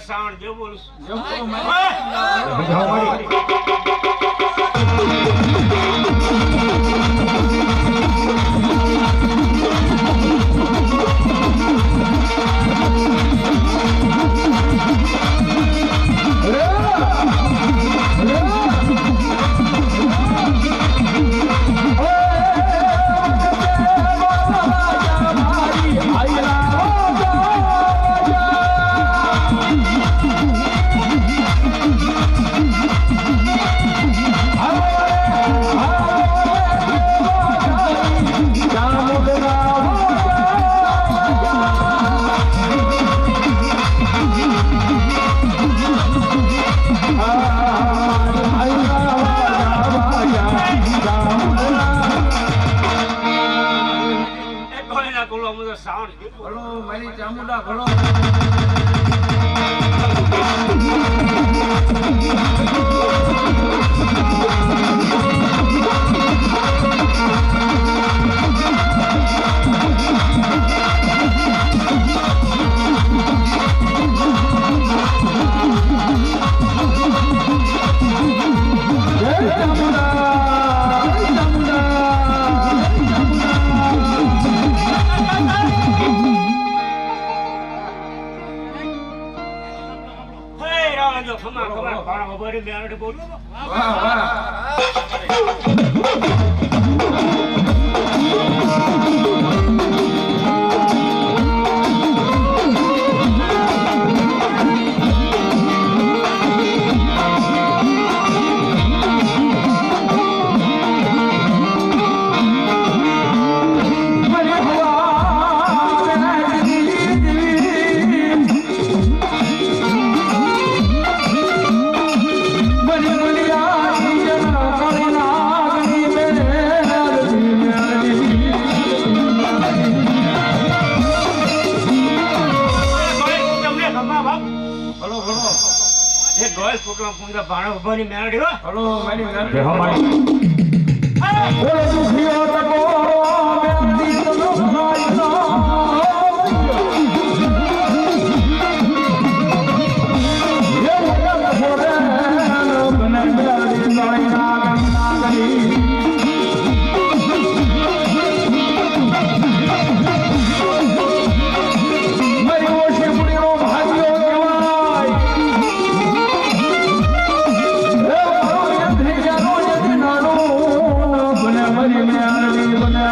સાવણ જે બોલું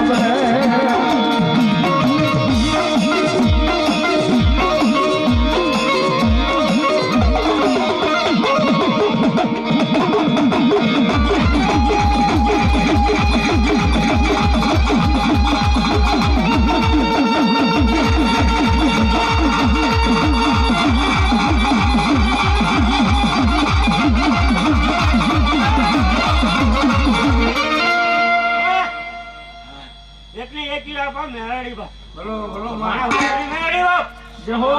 બને એટલી એકી આપા મેરાડી બા બોલો બોલો મેરાડી બા જય હો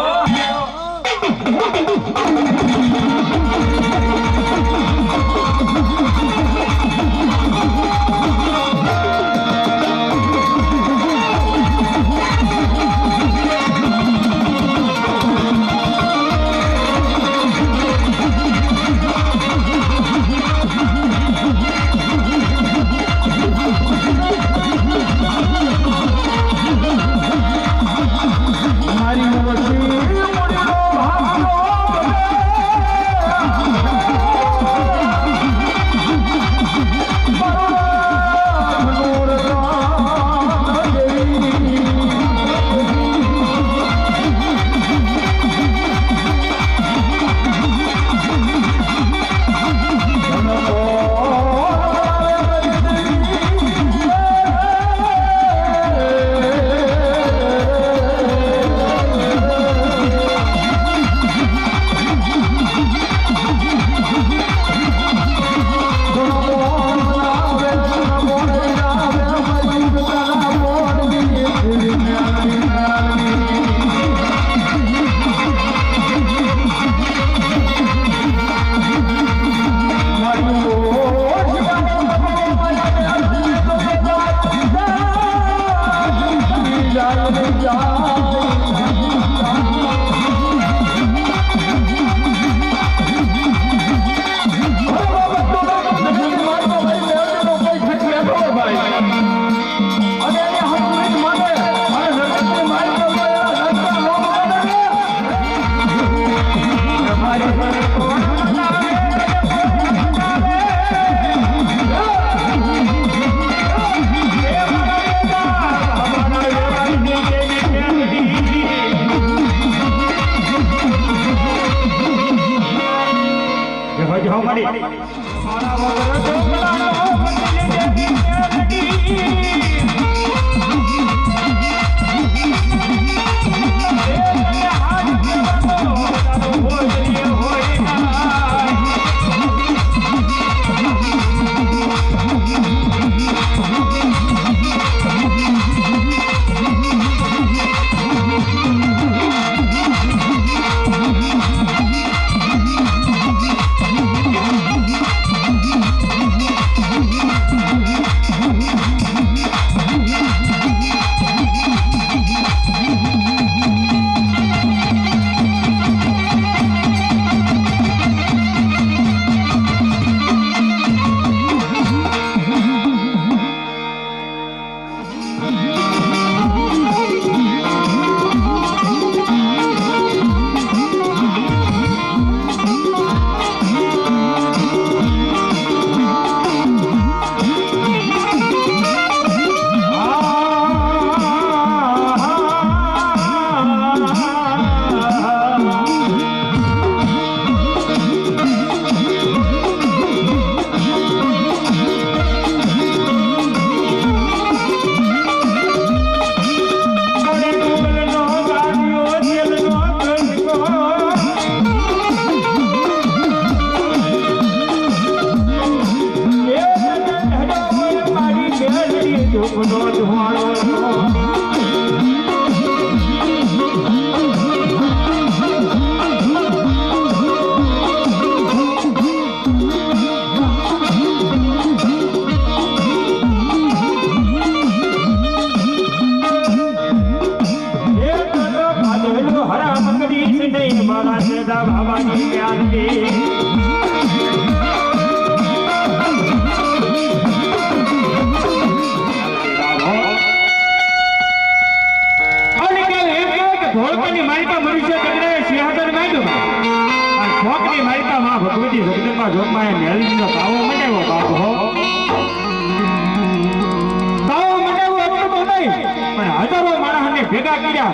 ભેગા કર્યા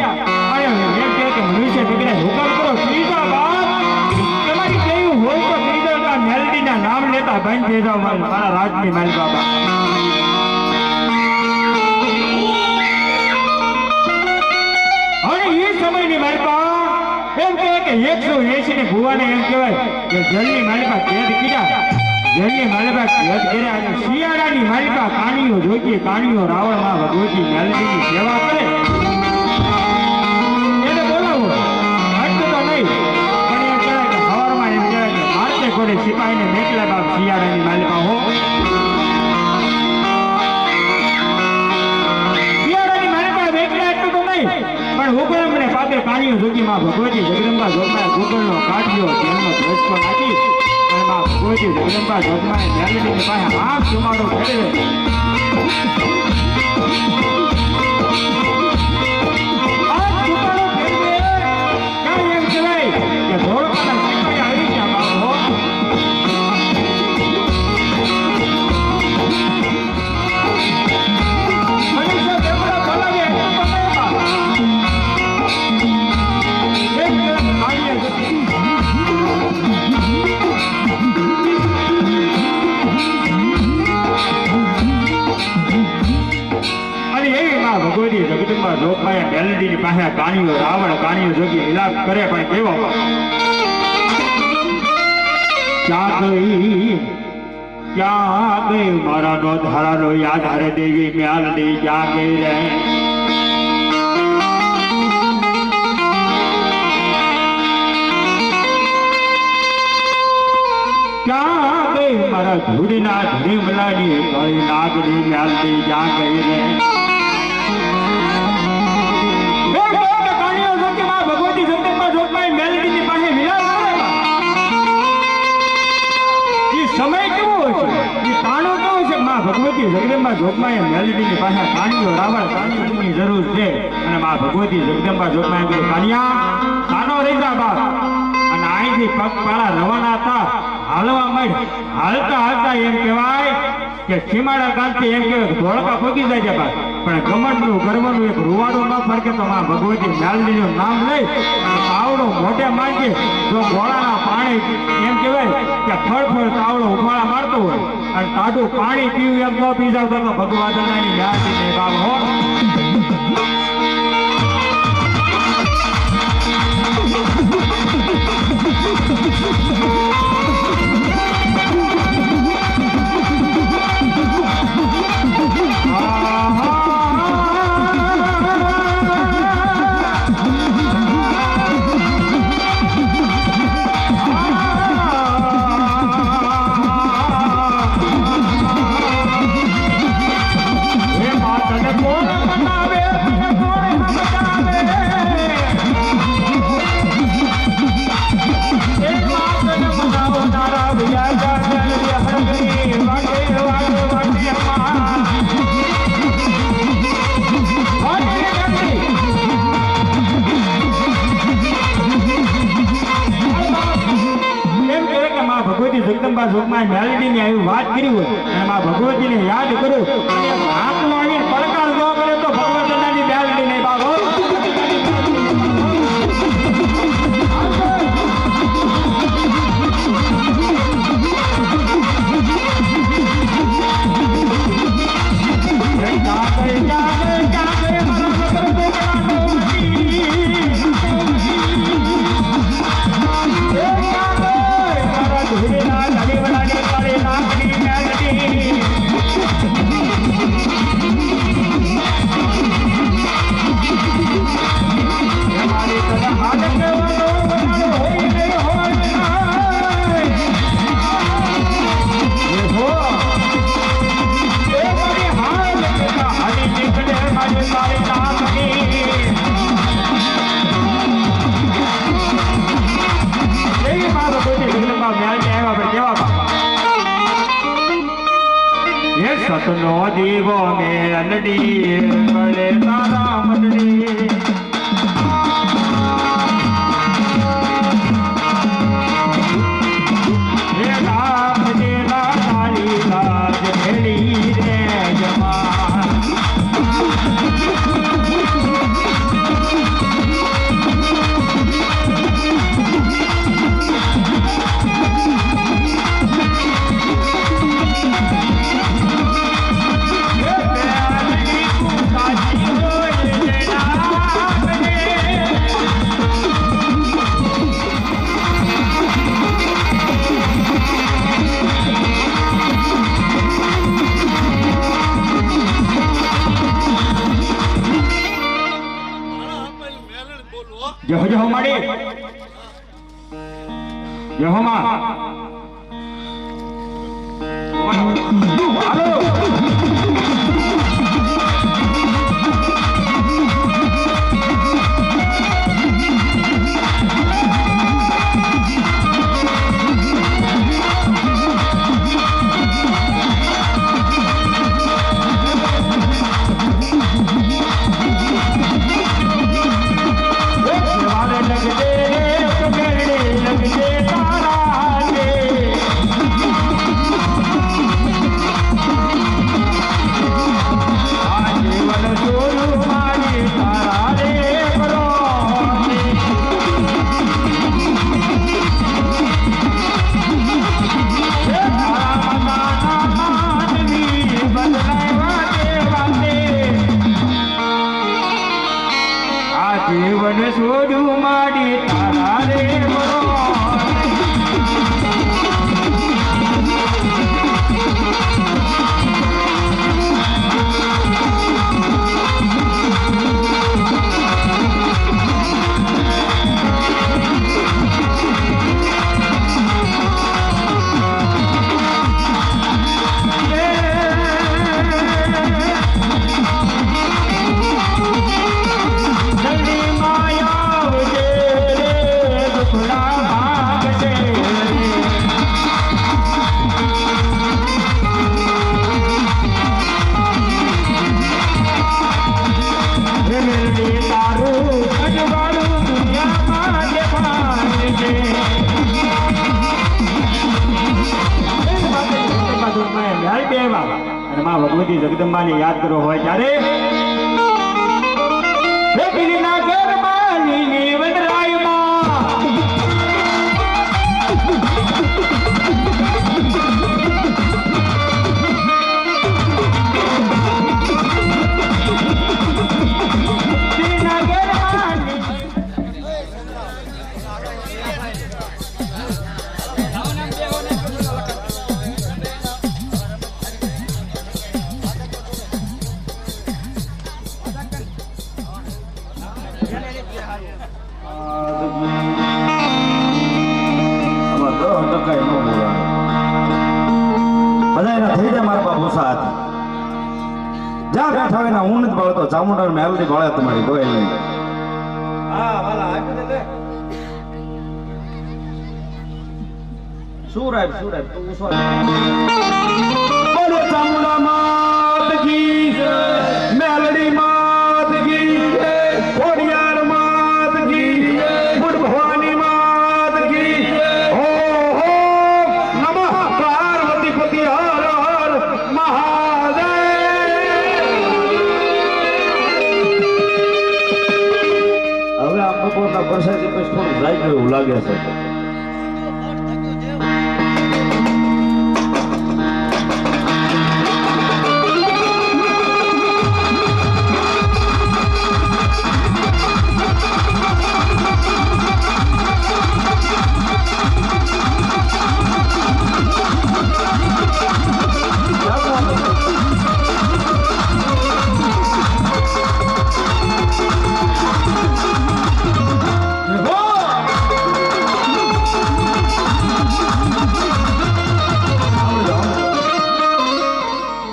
મનુષ્ય હુકમ કરો ત્રીજા બાદ તમારી કેવું હોય તો ત્રીજા મેલડીના નામ લેતા બંધ થઈ જાવ મારા રાજની માલ બાબા અને એ સમયની માલિકા એમ કહે કે 180 ની ભુવાને એમ કહેવાય કે જળની માલિકા કેદ કર્યા જેમની માલિકા યદ કર્યા અને શિયાળાની માલિકા કાણીઓ જોઈતી કાણીઓ રાવણમાં ભગવતી મેલડીની સેવા કરે એને બોલાવો હટ તો નહીં પણ એમ કહેવાય કે સવારમાં એમ કહેવાય કે મારતે કોડે સિપાહીને મેકલા બાપ શિયાળાની માલિકા હો શિયાળાની માલિકા મેકલા એટલું તો નહીં પણ હુકમને પાપે કાણીઓ જોગીમાં ભગવતી જગદંબા જોગમાં ગુગળનો કાઢ્યો જેલનો ધ્વજકો નાખી ભગવતી જગદંબા જોગમાં મેલડીની પાસે આંખ જુમાડો ફેરવે એમ કહેવાય કે ધોળકાના સિપાહી આવી ગયા બાપો મનુષ્ય દેવડા બોલાવે એટલું તો નહીં બાપ એક કાળીએ જતી ભગવતી જગદંબા જોગમાએ મેલડીની પાસે કાણીઓ રાવણ કાણીઓ જોગી વિલાપ કરે પણ કેવો ક્યાં ગઈ મારા નો ધારાનો યાદ હરે દેવી મેલડી ક્યાં ગઈ રે ક્યાં ગઈ મારા ધૂળના ધૂળમલાની કઈ નાગડી મેલડી ક્યાં ગઈ રે સમય કેવો હોય છે તાણો કેવો છે માં ભગવતી જગદંબા જોગમાં મેલડીની પાસે કાણીઓ રાવણ કાણીઓની જરૂર છે અને માં ભગવતી જગદંબા જોગમાં એમ કીધું કાનિયા કાનો રહી જા બાપ અને અહીંથી પગપાળા રવાના હતા હાલવા માંડ હાલતા હાલતા એમ કહેવાય કે સીમાડા ગામથી એમ કહેવાય ધોળકા પગી જાય છે બાપ પણ ગમનનું ગર્વનું એક રૂવાડું ન ફરકે તો માં ભગવતી મેલડીનું નામ લઈ અને તાવડો મોઢે માંગે જો ગોળાના પાણી એમ કહેવાય કે ફળ તાવડો ઉફાળા મારતો હોય અને તાડું પાણી પીવું એમ ન પી જાવ તો ભગવાદાની મેલડીને બાપ હો જગદંબા જોગમાં મેલડીની આવી વાત કરી હોય અને માં ભગવતીને યાદ કરું આંખનો આવીને પડકાર જોવા મળે તો ભગવતનાની મેલડી નહીં બાબો સતનો દીવો મેલડી મળે તારા મંડળી જહો માડી જહો માં હાલો જીવન છોડું માડી તારા રે ભગવતી જગદંબાને યાદ કરો હોય ત્યારે જ્યાં બેઠા હોય ને હું નથી ભાળતો ચામુંડા મેલડી ભાળે તમારી કોઈ નહીં શું રાય તું બોલો ચામુંડા માત કી મેલડી માત કી ખોડિયાર માત કી બુડ ભવાની માત કી હો હો નમઃ પાર્વતી પતિ હર હર મહાદેવ. હવે આ બપોરના પ્રસાદી પછી થોડું જાય ગયું એવું લાગે છે.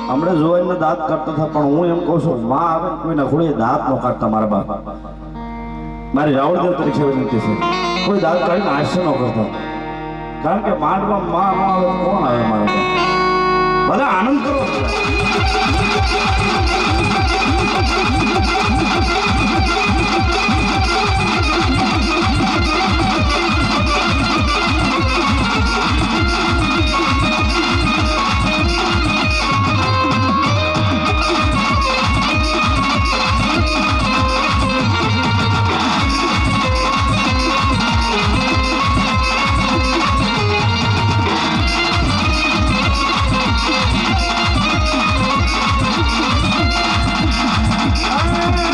હમણાં જોઈને દાંત કાઢતા હતા પણ હું એમ કહું છું માં આવે ને કોઈના ઘોડે દાંત નો કાઢતા મારા બાપ મારી રાવણદેવ તરીકે વિનંતી છે કોઈ દાંત કાઢીને હાસ્ય ન કરતા કારણ કે માંડવા માં ન આવે કોણ આવે મારા બધા આનંદ કરો. Oh,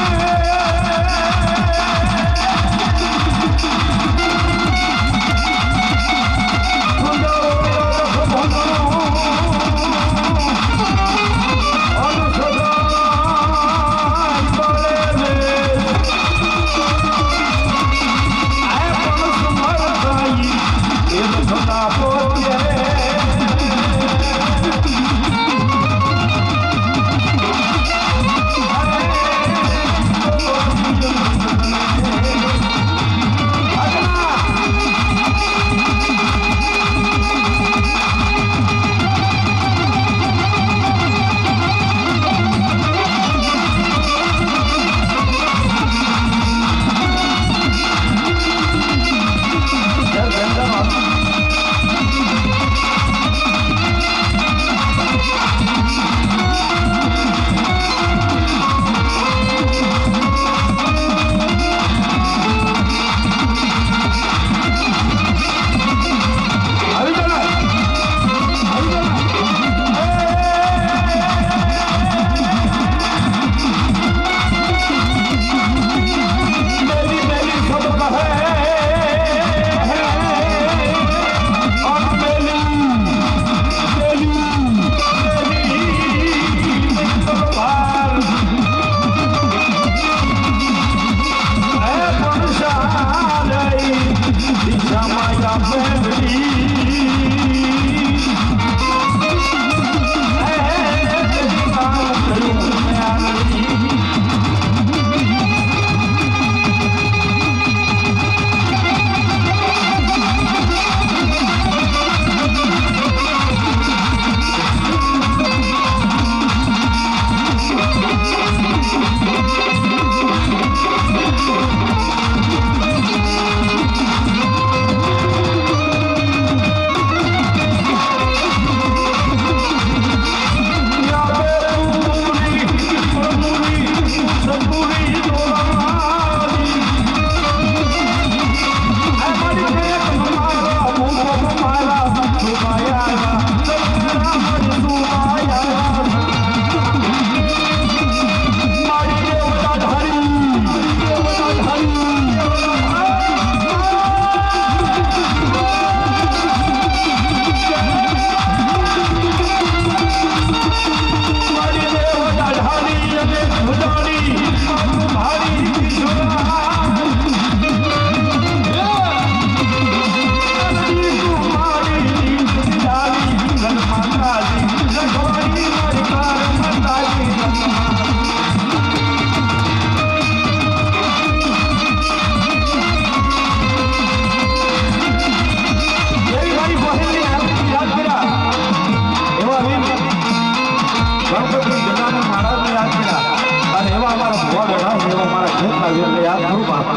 ખેતલા વીરને યાદ કરું બાપ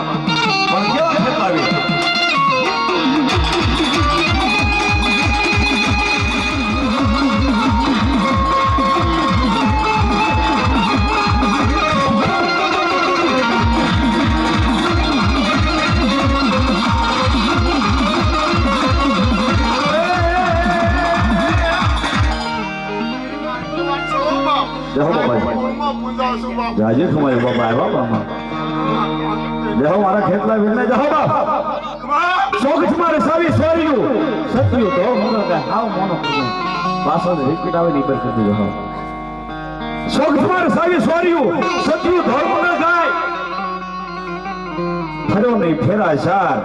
પણ કેવા ખેતલા વીર જાજે ખમાય બાપા આવ્યા બાપા દેહો મારા ખેતલા વીરને જાહો બાપ શોખ મારે સાવી સોર્યું સત્યું તો મને કે હાવ મોનો પાછળ રિપીટ આવે ની પર કરી દેજો શોખ મારે સાવી સોર્યું સત્યું તો મને ગાય ફર્યો નહીં ફેરા ચાર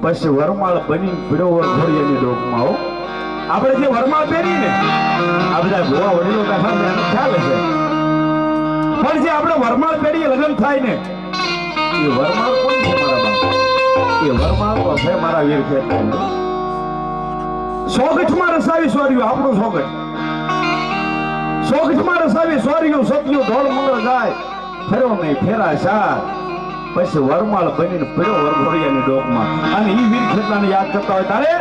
પછી વરમાળ બની પીડો વર ઘોડિયાની ડોકમાં હો આપણે જે વરમાળ પહેરી ને આ બધા ભુવા વડીલો બેઠા ને એનો ખ્યાલ હશે પણ જે આપણે વરમાળ પહેરીએ લગ્ન થાય ને એ વરમાળ કોણ છે મારા બાપ એ વરમાળ તો છે મારા વીર ખેતલા સોગઠમાં રસાવી સોર્યું આપણું સોગઠ સોગઠમાં રસાવી સોર્યું સત્યું ધોળ મંગળ જાય ફેરો નહીં ફેરા ચાર પછી વરમાળ બનીને પીડો વરઘોડિયાની ડોકમાં અને ઈ વીર ખેતલાને યાદ કરતા હોય તારે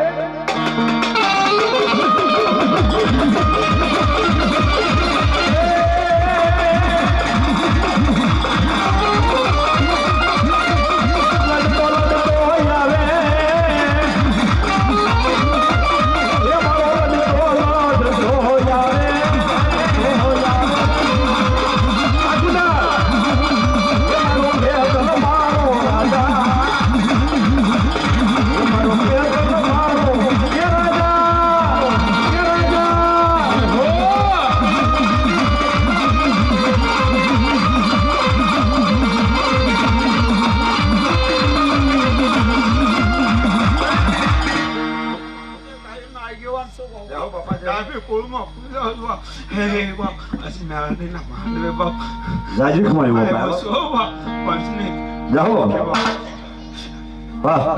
જાજી ખમાય બાપા જાઓ વાહ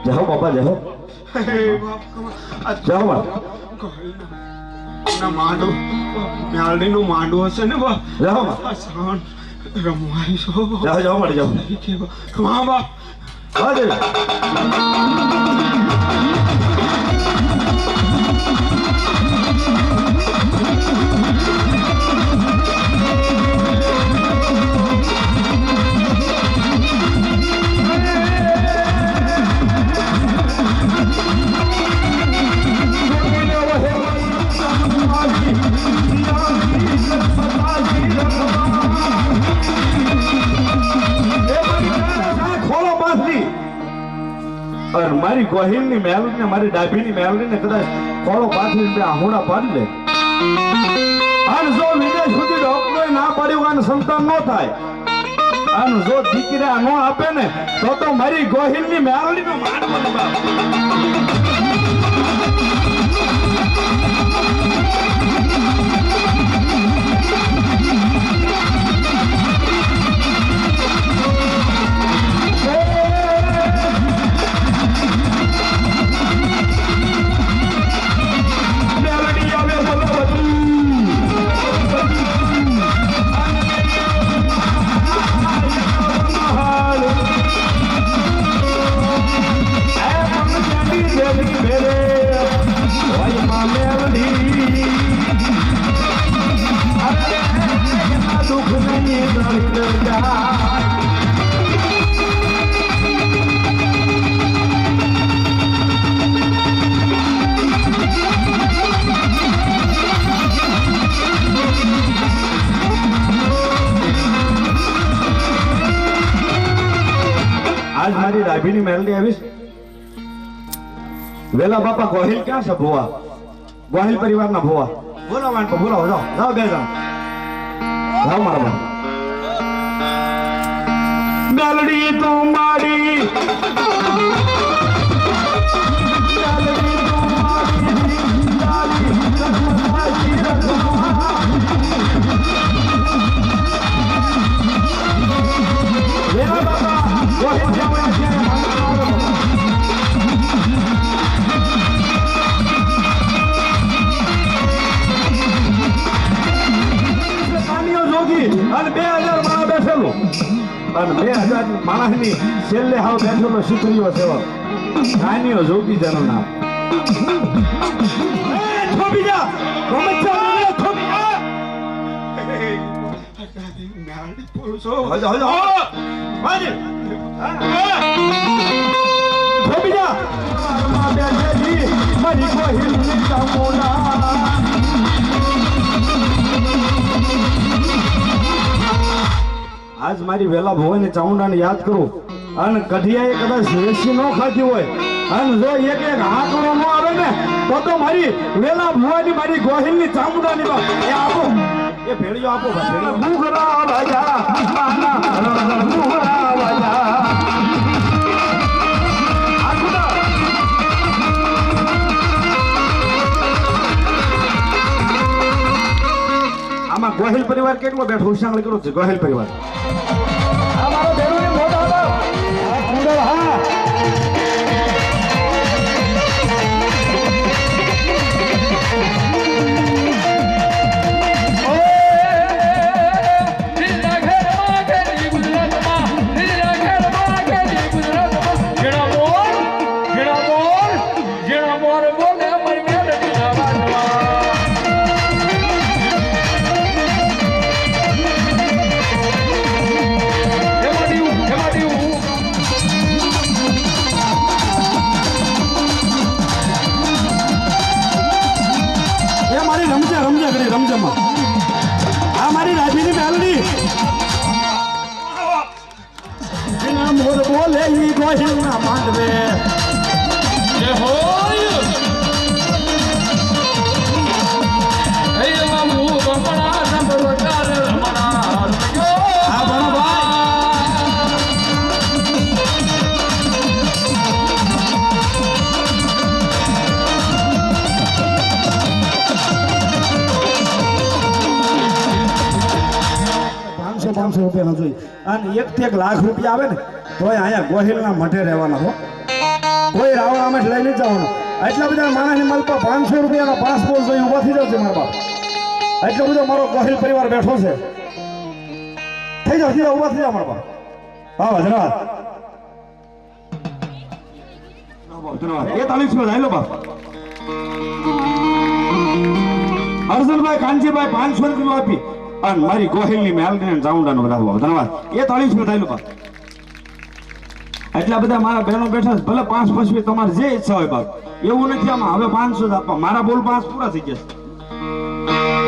જાઓ બાપા જાઓ જાઓ બાપ માંડો મ્યાલડી નું માંડો હશે ને બા જાઓ રમવાઈ છો જાઓ જાઓ મળે જાઓ હા બા હા દેવી મારી ગોહિલ ની મેલડી ને મારી ડાભી ની મેલડી ને કદાચ ખોળો પાછી બે આહુડા પાડી લે અને જો વિદેશ સુધી ડોક્ટરે ના પાડ્યું અને સંતાન ન થાય અને જો દીકરા ન આપે ને તો મારી ગોહિલ ની મેલડી નો માનવાનો બાપ Baby, આજ મારી રાભીની મેલડી આવીશ. વેલા બાપા ગોહિલ ક્યાં છે ભુવા? ગોહિલ પરિવારના ભુવા બોલાવો આને તો બોલાવો. જાઓ જાઓ બે જાઓ જાઓ મારા બાપ. મેલડી તો મારી વેલા બાપા ગોહિલ જવાય છે. અને 2000 માણસ બેઠેલો અને 2000 માણસની છેલ્લે હાવ બેઠેલો શીખરીઓ સેવા કાનીઓ જોગી જનો નામ. થોભી જા ગમચા થોભી જા. મેલડી પુરુષો હજો હજો વાજી થોભી જા મારા બેઠેલી મારી ગોહિલ ની ચામોના. આજ મારી વેલા ભવાની ચામુંડાને યાદ કરું અને કઢિયાએ કદાચ વેસી ન ખાધી હોય અને જો એક એક આંકડો ન આવે ને તો મારી વેલા ભવાની મારી ગોહિલની ચામુંડાની વાત એ આપો એ ભેળીઓ આપો મુગરા રાજા મુગરા રાજા. આમાં ગોહિલ પરિવાર કેટલો બેઠો ઉસાંગળી કરો છે? ગોહિલ પરિવાર અમારો બેરોને મોટો હતો આ કુંડળ. હા રમજમાં આ મારી રાજીની મેલડી એના મોર બોલે ઈ ગોહિલ ના માંડવે એ હોય એ મામુ બપડા સંભળો ચાલે રમણા આ બણવા ₹500 જોઈ અને 1 લાખ રૂપિયા આવે ને તોય અહીંયા ગોહિલના મઠે રહેવાના હો. કોઈ રાવણામાં લઈ નહીં જવાનું. એટલા બધા માણસની મળતો ₹500 પાસપોર્ટ જોઈ ઉભા થઈ જશે મારા બાપ. એટલો બધો મારો ગોહિલ પરિવાર બેઠો છે. થઈ જાવ સીધા ઉભા થઈ જાવ મારા બાપ. હા ધન્યવાદ. એ 40 માં લો બાપ. અર્જુનભાઈ કાનજીભાઈ 500 રૂપિયા આપી અને મારી ગોહિલની મેલડીને ચામુંડાનો વધાવો. ધન્યવાદ. એ 40 માં થયેલું બાપ. એટલા બધા મારા બહેનો બેઠા છે. ભલે 5 પછી તમારે જે ઈચ્છા હોય બાપ. એવું નથી આમાં હવે 500 જ આપવા. મારા બોલ 5 પૂરા થઈ જશે.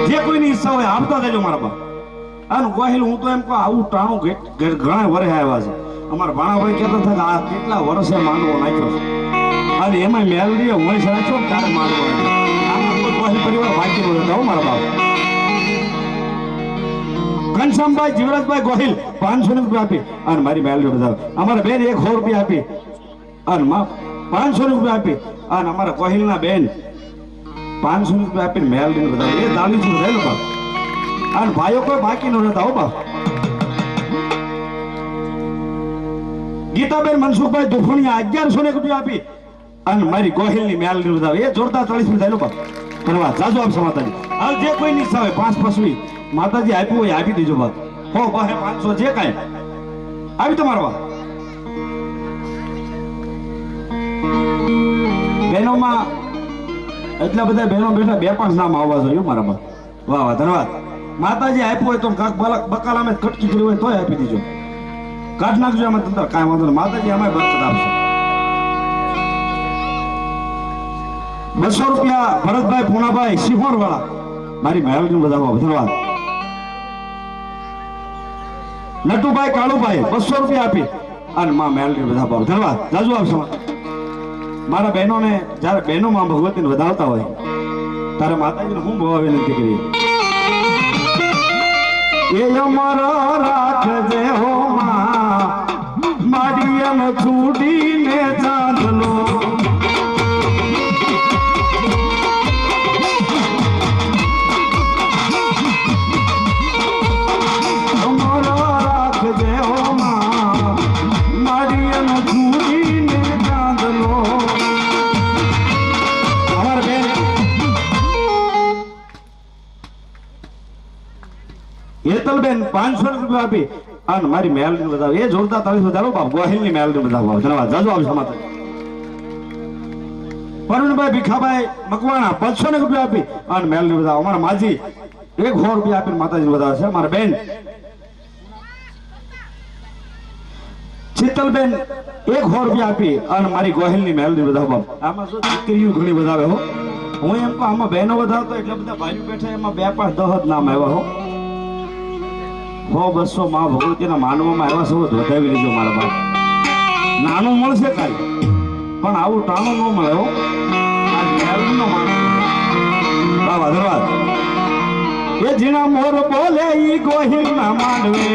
જે કોઈની ઈચ્છા હોય આપતા દેજો મારા બાપ. આનું ગોહિલ હું તો એમ કહું આવું ટાણું ઘણા વર્ષે આવ્યા છે. અમારા ભાણાભાઈ કહેતા હતા કે આ કેટલા વર્ષે માંડવો નાખ્યો છે અને એમાં મેલડીએ વંશ રાખ્યો ત્યારે માંડવો નાખ્યો. આમાં કોઈ ગોહિલ પરિવાર બાકી નહોતા હો મારા બાપ. ઘનશ્યામભાઈ જીવરાજભાઈ ગોહિલ 500 રૂપિયા આપી અને મારી મેલડી બતાવે. અમારા બેન 100 રૂપિયા આપી અને 500 રૂપિયા આપી અને અમારા ગોહિલના બેન 500 રૂપિયા આપીને મેલડીને બતાવે. એ 40 થયેલું બાપ. અને ભાઈઓ કોઈ બાકી ન રહેતા હો બાપ. ગીતાબેન મનસુખભાઈ દુફણિયા 1100 રૂપિયા આપી અને મારી ગોહિલની મેલડી બતાવે. એ જોરદાર 40 થયેલું બાપ. ધન્યવાદ. જાજો આપશો માતાજી. હાલ જે કોઈ ની ઈચ્છા હોય 5 પછી માતાજી આપ્યું હોય આપી દીજો બાપ. હો બાહે 500 જે કાંઈ આવી તમારો બાપ. બહેનોમાં એટલા બધા બહેનો બેઠા 2-5 નામ આવવા જોઈએ મારા બાપ. વાહ વાહ ધન્યવાદ. માતાજી આપ્યું હોય તો કાક બકાલામાં કટકી કરી હોય તોય આપી દીજો. કાઢ નાખજો એમાં તંત્ર કાંઈ વાંધો નહીં. માતાજી અમારે બરકત આપશે. 200 રૂપિયા ભરતભાઈ પૂનાભાઈ સિહોર વાળા મારી મેલડી વધારવા. ધન્યવાદ. નટુભાઈ કાળુભાઈ 200 રૂપિયા આપી અને માં મેલડી બધા બાપ ધન્યવાદ જાજુ આપશો મારા બહેનોને જ્યારે બહેનો માં ભગવતીને વધાવતા હોય ત્યારે માતાજીને હું બહુ વિનંતી કરી એ અમારો રાખજે હો માં મારી એમ છૂટીને ચાંદલો હેતલબેન 500 રૂપિયા આપી અને મારી મેલડી બતાવો એ જોરદાર તાળી વધારો બાપ ગોહિલની મેલડી બતાવો ધન્યવાદ જાજો આવજો માતા પરવીનભાઈ ભીખાભાઈ મકવાણા 500 રૂપિયા આપી અને મેલડી બતાવો અમારા માજી 100 રૂપિયા આપીને માતાજી બતાવે છે મારા બેન શીતલબેન 100 રૂપિયા આપી અને મારી ગોહિલની મેલડી બતાવો બાપ આમાં શું દીકરીઓ ઘણી બતાવે હો હું એમ કહું આમાં બહેનો વધાવતો એટલે બધા ભાઈઓ બેઠા એમાં 2 5 10 જ નામ આવ્યા હો 100 200 માં ભગવતીના માનવામાં આવ્યા સૌ વધાવી લીધો મારા બાપ નાનું મળશે કાંઈ પણ આવું ટાણું ન મળે હો આ મેલડીનો માન બાબા ધન્યવાદ એ જીણા મોર બોલે ઈ ગોહિલ ના માંડવે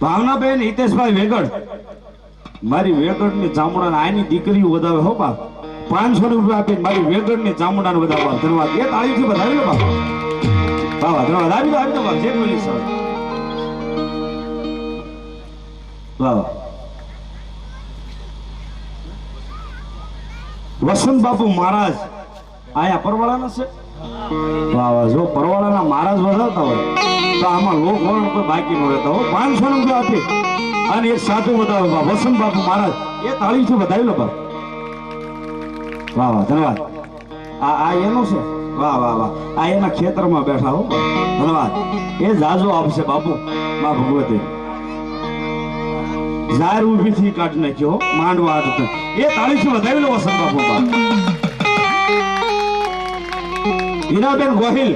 ભાવનાબેન હિતેશભાઈ વેગડ મારી વેગડની ચામુંડા આની દીકરીઓ વધાવે હો બાપ 500 રૂપિયા આપીને મારી વેગડની ચામુંડાને વધાવવા ધન્યવાદ એ તાળીથી વધાવી લો બાપ બાબા ધન્યવાદ આવી દો બાપ જે બોલી સર વાહ વસંત બાપુ મહારાજ આયા પરવાળાના છે વાહ વાહ જો પરવાળાના મહારાજ વધાવતા હોય તો આમાં લોક વરણ કોઈ બાકી ન રહેતા હો 500 રૂપિયા આપી અને એક સાધુ વધાવે બા વસંત બાપુ મહારાજ એ તાળીથી વધાવી લો બા વાહ વાહ ધન્યવાદ આ એનો છે વાહ વાહ વાહ આ એના ખેતરમાં બેઠા હો ધન્યવાદ એ જાજો આપશે બાપુ માં ભગવતી ઝાર ઊભી થી કાઢી નાખ્યો માંડવા હાથ એ તાળીથી વધાવી લો વસંત બાપુ બા હીરાબેન ગોહિલ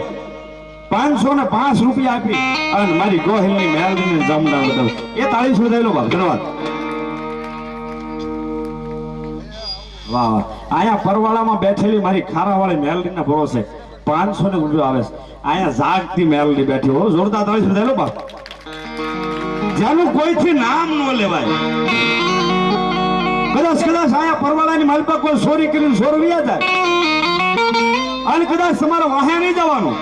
505 રૂપિયા આપી અને મારી ગોહિલની મેલડીને જમના બતાવ એ તાળી સુધાઈ લો બાપ ધન્યવાદ વાહ વાહ આયા પરવાળામાં બેઠેલી મારી ખારાવાળી મેલડીના ભરોસે 500 રૂપિયા આવે છે આયા જાગતી મેલડી બેઠી હો જોરદાર તાળી સુધાઈ લો બાપ જેનું કોઈથી નામ ન લેવાય કદાચ આયા પરવાળાની માલપા કોઈ ચોરી કરીને સોરવિયા જાય અને કદાચ તમારે વાહે નહીં જવાનું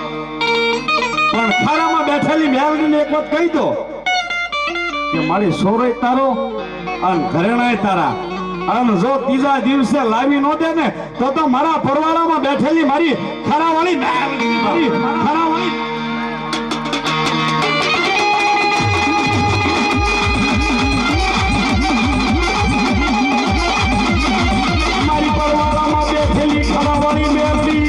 પણ ખારામાં બેઠેલી મેલડીને એક વાત કહી દો કે મારી સોરય તારો અને ઘરેણાય તારા અને જો ત્રીજા દિવસે લાવી નો દે ને તો મારા પરવાળામાં બેઠેલી મારી ખારાવાળી મેલડી મારી ખારાવાળી મારી પરવાળામાં બેઠેલી ખારાવાળી મેલડી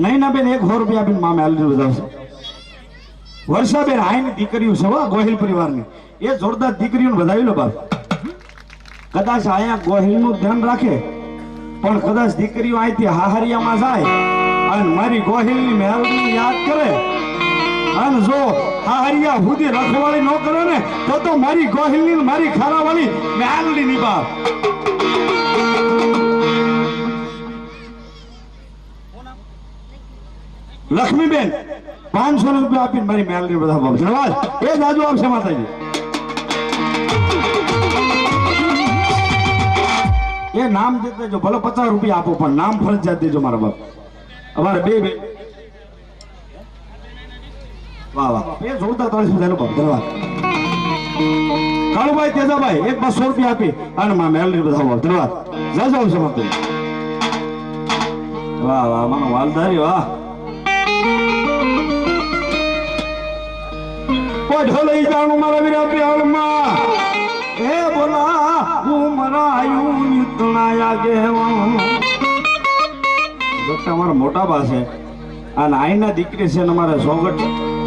નૈના બેન 100 રૂપિયા આપીને માં મેલડી વધાવશે વર્ષાબેન આઈની દીકરીઓ છે ગોહિલ પરિવારની એ જોરદાર દીકરીઓને વધાવી લો બાપ કદાચ આયા ગોહિલનું ધ્યાન રાખે પણ કદાચ દીકરીઓ અહીંથી હાહરિયામાં જાય અને મારી ગોહિલની મેલડીને યાદ કરે અને જો હાહરિયા સુધી રખવાળી ન કરે ને તો મારી ગોહિલની મારી ખારાવાળી મેલડીની બાપ લક્ષ્મીબેન 500 રૂપિયા આપીને મારી મેલડી બધા બાપ ધન્યવાદ એ જાજુ આપશે માતાજી એ નામ દેજો ભલે 50 રૂપિયા આપો પણ નામ ફરજિયાત દેજો મારા બાપ અમારે બે વાહ વાહ એ જોરદાર તાળી સુધારેલો બાપ ધન્યવાદ કાળુભાઈ તેજાભાઈ 200 રૂપિયા આપી અને માં મેલડી બધા બાપ ધન્યવાદ જાજુ આવશે માતાજી વાહ વાહ માનો વાલધારી વાહ ઓઢો લઈ જાણું મારા વીરા પ્યાલમાં એ બોલા હું મારા આયુ નિતણાયા ગેવા ડોક્ટર અમારા મોટા બા છે આ નાઈના દીકરી છે ને અમારે સોગટ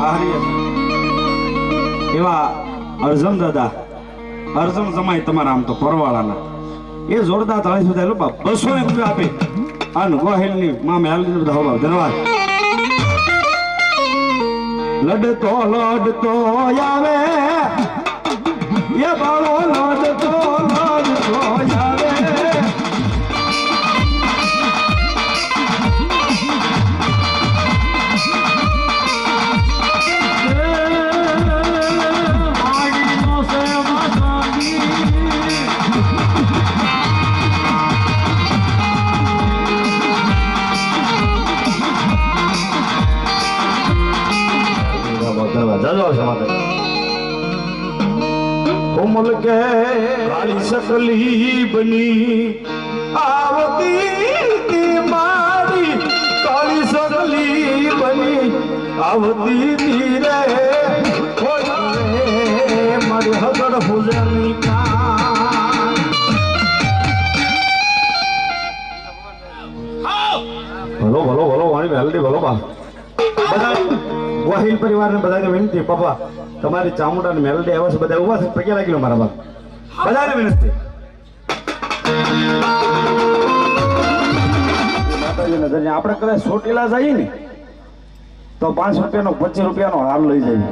હારી એવા અર્જુન દાદા અર્જુન જમાઈ તમારા આમ તો પરવાળાના એ જોરદાર તાળી સુધી લો બાપ 200 રૂપિયા આપે અને ગોહેલની માં મેલની બધા હોવા ધન્યવાદ લડતો આવે એ બાળો લડતો આવે કોમલ કે કાળી શકલી બની આવતી મારી કાળી શકલી બની આવતી તીરે મારી હગડ ભુજની ભલો ભલો ભલો મારી મેલડી ભલો બા બધા ગોહિલ પરિવારને બધાને વિનંતી પપ્પા તમારી ચામુંડાની મેલડી આવે છે બધા ઉભા છે પગે લાગી લો મારા બાપ બધાને વિનંતી માતાજીને ધન્ય આપણે કદાચ ચોટીલા જઈએ ને તો 5 રૂપિયાનો 25 રૂપિયાનો હાર લઈ જઈએ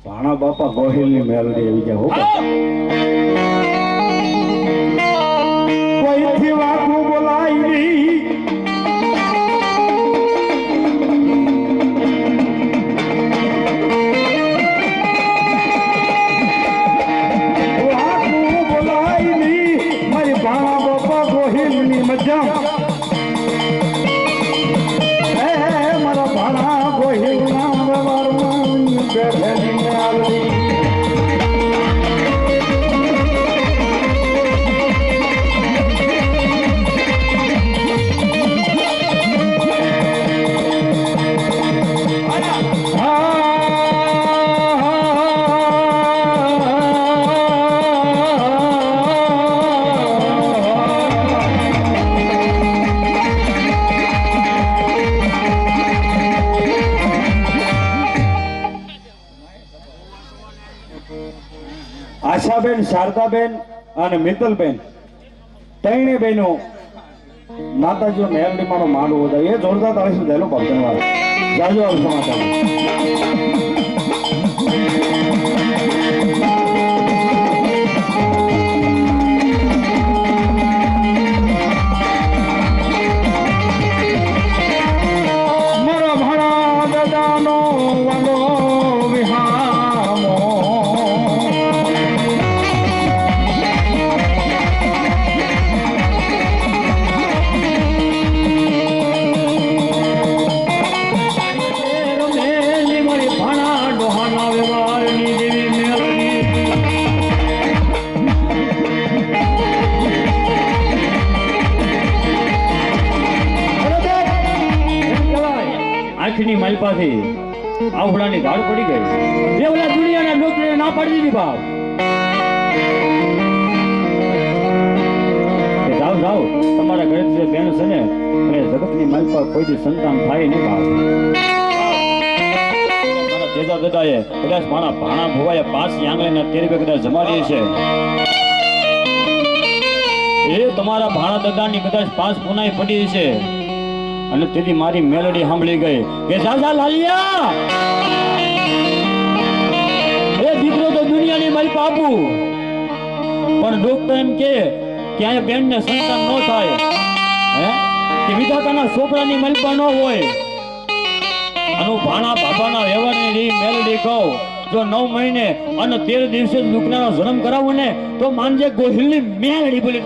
ભાણા બાપા ગોહિલની મેલડી આવી જાય કોઈથી વાતું બોલાવી મારી ભાણા બાપા ગોહિલની મજા મારા ભાણા ગોહિલ નામ વ્યવહારમાં બેઠેલી આવડી આશાબેન, શારદાબેન અને મિત્તલબેન ત્રણે બહેનો માતાજીઓ મેલડીમાંનો માંડવો હતા. એ જોરદાર તાળી થયેલો ભક્તનવાર જાજો આવશો માતાજી. મારા ભાણા દાદાનો વાલો વિહામો મેલી મારી ભાણા ડોહાના વ્યવહારની દેવી મેલડી આંખની માલપાથી આવડાની ધાડ પડી ગઈ. જે ઓલા દુનિયાના લોકોને ના પાડી દીધી બાપ. એ જાઓ જાઓ, તમારા ઘરે જે બેન છે ને એ જગતની માલપા કોઈ દી સંતાન થાય નહીં બાપ. મારા જેજા દાદાએ કદાચ મારા ભાણા ભોવાએ 5 આંગળીના તેરવે કદાચ જમાડી છે. એ તમારા ભાણા દાદાની કદાચ 5 પુનાઈ પડી છે અને તેથી મારી મેલડી સાંભળી ગઈ કે દાદા લાલિયા એ દીકરો તો દુનિયાની મારી પાપુ પણ ડોક્ટર એમ કે આ બેન ને સંતાન ન થાય હે કે વિધાતાના છોકરાની મલપા ન હોય. આનું ભાણા બાબાના વ્યવહારની રી મેલડી કહું જો 9 મહિને અને 13 દિવસે દુખનાનો જન્મ કરાવું ને તો માનજે ગોહિલની મેલડી બોલી.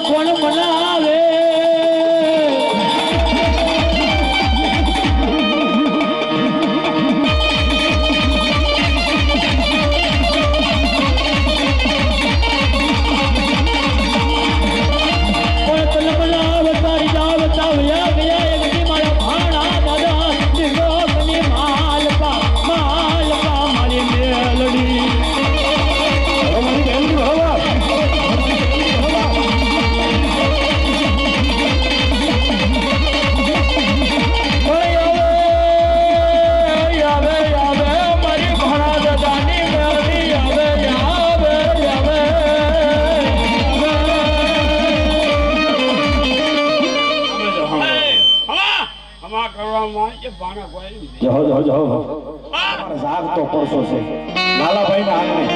કોણ બનાવે જાગતો પડશો છે લાલાભાઈના આંગણે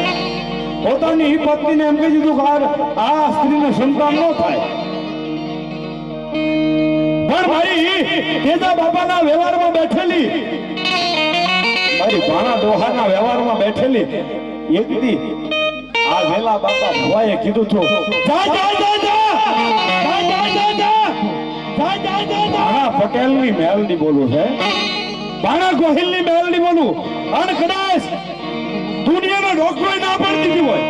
પોતાની પત્નીને એમ કહી દીધું કે આ સ્ત્રીને સંતાન ન થાય. પણ ભાઈ તેજા બાબાના વ્યવહારમાં બેઠેલી મારી ભાણા ડોહાના વ્યવહારમાં બેઠેલી એક દી આ વેલા બાપા ભુવાએ કીધું હતું ભાણા પટેલની મેલડી બોલું છે, ભાણા ગોહિલની મેલડી બોલું અને કદાચ દુનિયાના ડોક્ટરોએ ના પાડી દીધી હોય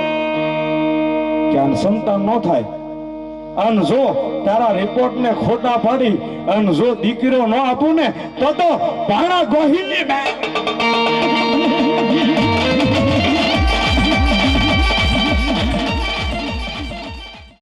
કે આને સંતાન ન થાય અને જો તારા રિપોર્ટ ને ખોટા પાડી અને જો દીકરો ન આપું ને તો ભાણા ગોહિલની